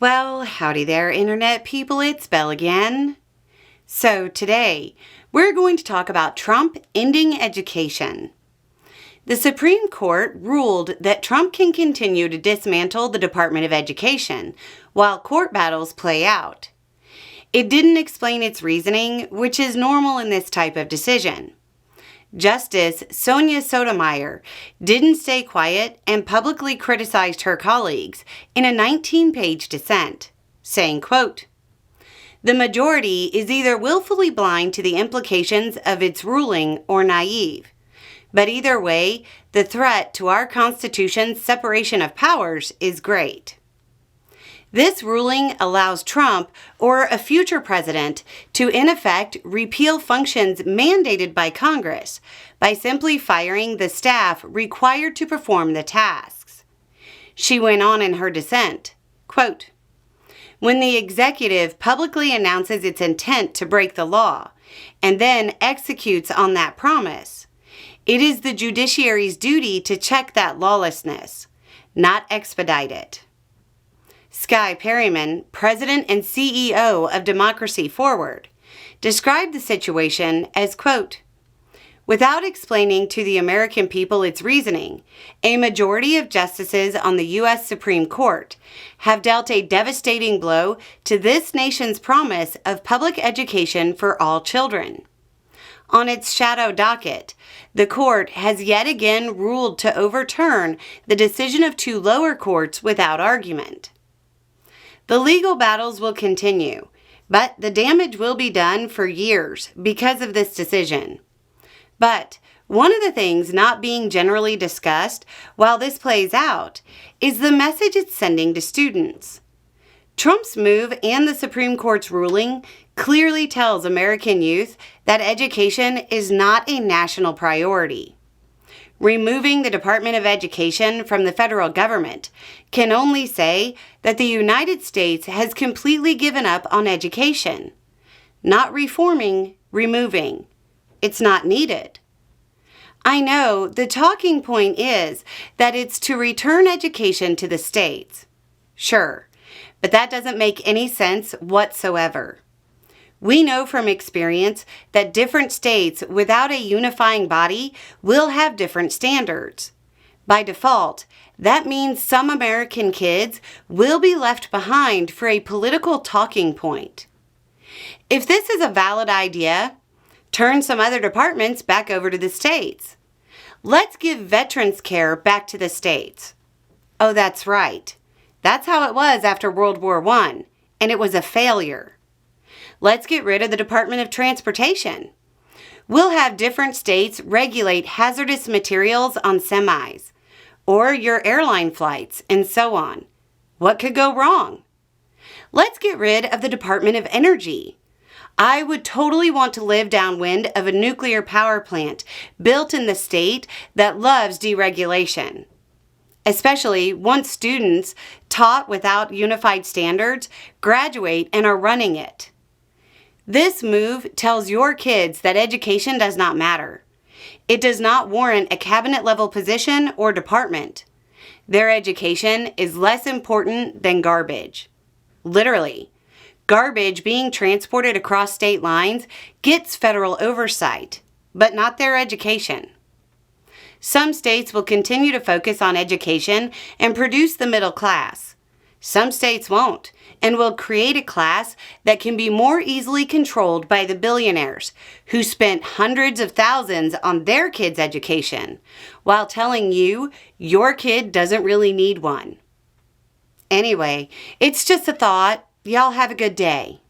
Well, howdy there, Internet people. It's Belle again. So today, we're going to talk about Trump ending education. The Supreme Court ruled that Trump can continue to dismantle the Department of Education while court battles play out. It didn't explain its reasoning, which is normal in this type of decision. Justice Sonia Sotomayor didn't stay quiet and publicly criticized her colleagues in a 19-page dissent, saying, quote, "The majority is either willfully blind to the implications of its ruling or naive. But either way, the threat to our Constitution's separation of powers is great." This ruling allows Trump or a future president to, in effect, repeal functions mandated by Congress by simply firing the staff required to perform the tasks. She went on in her dissent, quote, "When the executive publicly announces its intent to break the law and then executes on that promise, it is the judiciary's duty to check that lawlessness, not expedite it." Skye Perryman, president and CEO of Democracy Forward, described the situation as, quote, "Without explaining to the American people its reasoning, a majority of justices on the U.S. Supreme Court have dealt a devastating blow to this nation's promise of public education for all children. On its shadow docket, the court has yet again ruled to overturn the decision of two lower courts without argument. The legal battles will continue, but the damage will be done for years because of this decision. But one of the things not being generally discussed while this plays out is the message it's sending to students. Trump's move and the Supreme Court's ruling clearly tells American youth that education is not a national priority. Removing the Department of Education from the federal government can only say that the United States has completely given up on education. Not reforming, removing. It's not needed. I know the talking point is that it's to return education to the states. Sure, but that doesn't make any sense whatsoever. We know from experience that different states without a unifying body will have different standards. By default, that means some American kids will be left behind for a political talking point. If this is a valid idea, turn some other departments back over to the states. Let's give veterans care back to the states. Oh, that's right. That's how it was after World War I, and it was a failure. Let's get rid of the Department of Transportation. We'll have different states regulate hazardous materials on semis, or your airline flights, and so on. What could go wrong? Let's get rid of the Department of Energy. I would totally want to live downwind of a nuclear power plant built in the state that loves deregulation, especially once students taught without unified standards graduate and are running it. This move tells your kids that education does not matter. It does not warrant a cabinet-level position or department. Their education is less important than garbage. Literally, garbage being transported across state lines gets federal oversight, but not their education. Some states will continue to focus on education and produce the middle class. Some states won't, and will create a class that can be more easily controlled by the billionaires who spent hundreds of thousands on their kids' education, while telling you your kid doesn't really need one. Anyway, it's just a thought. Y'all have a good day.